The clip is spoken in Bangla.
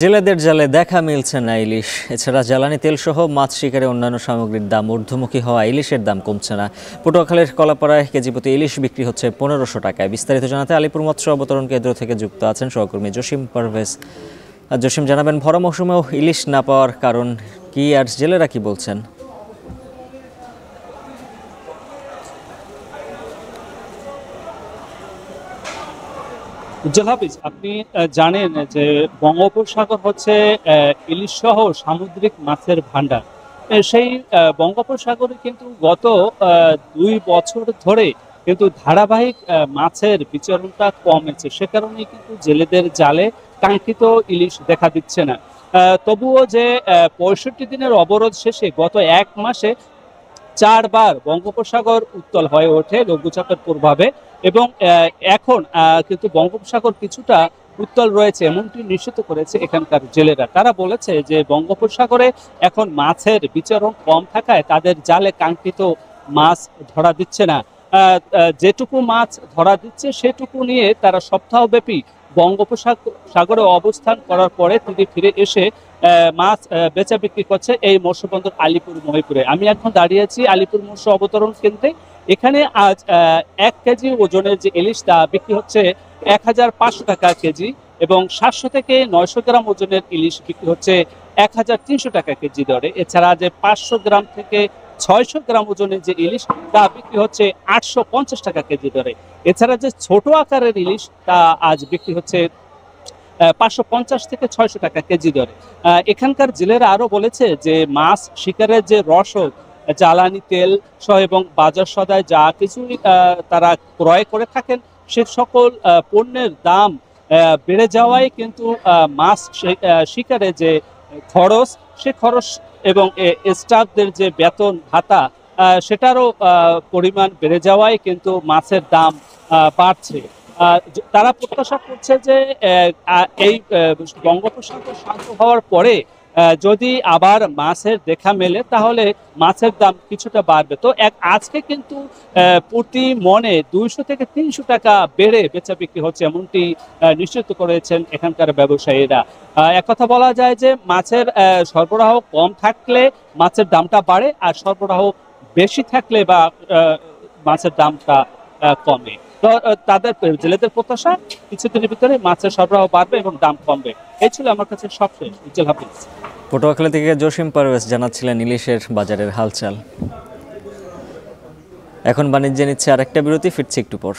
জেলেদের জালে দেখা মিলছে না ইলিশ। এছাড়া জ্বালানি তেলসহ মাছ শিকারে অন্যান্য সামগ্রীর দাম ঊর্ধ্বমুখী হওয়া ইলিশের দাম কমছে না। পটুয়াখালীর কলাপাড়ায় কেজিপ্রতি ইলিশ বিক্রি হচ্ছে 1500 টাকায়। বিস্তারিত জানাতে আলিপুর মৎস্য অবতরণ কেন্দ্র থেকে যুক্ত আছেন সহকর্মী জসিম পারভেজ। জসিম, জানাবেন ভরা মৌসুমেও ইলিশ না পাওয়ার কারণ কি আর জেলেরা কি বলছেন? উজ্জ্বল হাফিজ, আপনি জানেন যে বঙ্গোপসাগর হচ্ছে ইলিশ সহ সামুদ্রিক মাছের ভান্ডার। সেই বঙ্গোপসাগরে কিন্তু গত 2 বছর ধরে কিন্তু ধারাবাহিক মাছের বিচরণটা কমেছে। সে কারণেই কিন্তু জেলেদের জালে কাঙ্ক্ষিত ইলিশ দেখা দিচ্ছে না। তবুও যে 65 দিনের অবরোধ শেষে গত 1 মাসে 4 বার বঙ্গোপসাগর উত্তাল হয়ে ওঠে লঘুচাপের প্রভাবে, এবং এখন কিন্তু বঙ্গোপসাগর কিছুটা উত্তাল রয়েছে এমনটি নিশ্চিত করেছে এখানকার জেলেরা। তারা বলেছে যে বঙ্গোপসাগরে এখন মাছের বিচরণ কম থাকায় তাদের জালে কাঙ্ক্ষিত মাছ ধরা দিচ্ছে না। যেটুকু মাছ ধরা দিচ্ছে সেটুকু নিয়ে তারা সপ্তাহব্যাপী বঙ্গোপসাগরে অবস্থান করার পরে তিনি ফিরে এসে মাছ বেচা বিক্রি করছে এই মৎস্যবন্দর আলিপুর মহিপুরে। আমি এখন দাঁড়িয়ে আছি আলিপুর মৎস্য অবতরণ কেন্দ্রে। এখানে আজ 1 কেজি ওজনের যে ইলিশ তা বিক্রি হচ্ছে 1500 টাকা কেজি, এবং 700 থেকে 900 গ্রাম ওজনের ইলিশ বিক্রি হচ্ছে 1300 টাকা কেজি দরে। এছাড়া যে 500 গ্রাম থেকে 600 গ্রাম ওজনের যে ইলিশ তা বিক্রি হচ্ছে 850 টাকা কেজি দরে। এছাড়া যে ছোট আকারের ইলিশ তা আজ বিক্রি হচ্ছে 550 থেকে 600 টাকা কেজি দরে। এখানকার জেলেরা আরো বলেছে যে মাছ শিকারের যে রসদ, জ্বালানি তেল সহ এবং বাজার সদায় যা কিছুই তারা ক্রয় করে থাকেন সে সকল পণ্যের দাম বেড়ে যাওয়ায় কিন্তু মাছ শিকারে যে খরচ, সে খরচ এবং স্টাফদের যে বেতন ভাতা সেটারও পরিমাণ বেড়ে যাওয়ায় কিন্তু মাছের দাম বাড়ছে। তারা প্রত্যাশা করছে যে এই বঙ্গোপসাগর শান্ত হওয়ার পরে যদি আবার মাছের দেখা মেলে তাহলে মাছের দাম কিছুটা বাড়বে। তো আজকে কিন্তু প্রতি মনে 200 থেকে 300 টাকা বেড়ে বেচা বিক্রি হচ্ছে এমনটি নিশ্চিত করেছেন এখানকার ব্যবসায়ীরা। এক কথা বলা যায় যে মাছের সরবরাহ কম থাকলে মাছের দামটা বাড়ে, আর সরবরাহ বেশি থাকলে বা মাছের দামটা কমে। তো তাদের জেলেদের প্রত্যাশা কিছুদিনের ভিতরে মাছের সরবরাহ বাড়বে এবং দাম কমবে। এই ছিল আমার কাছে সবশেষ। উজ্জ্বল হাফিজ। পটুয়াখালী থেকে জসিম পারভেজ জানাচ্ছিলেন ইলিশের বাজারের হালচাল। এখন বাণিজ্যে নিচ্ছে আরেকটা বিরতি, ফিরছি একটু পর।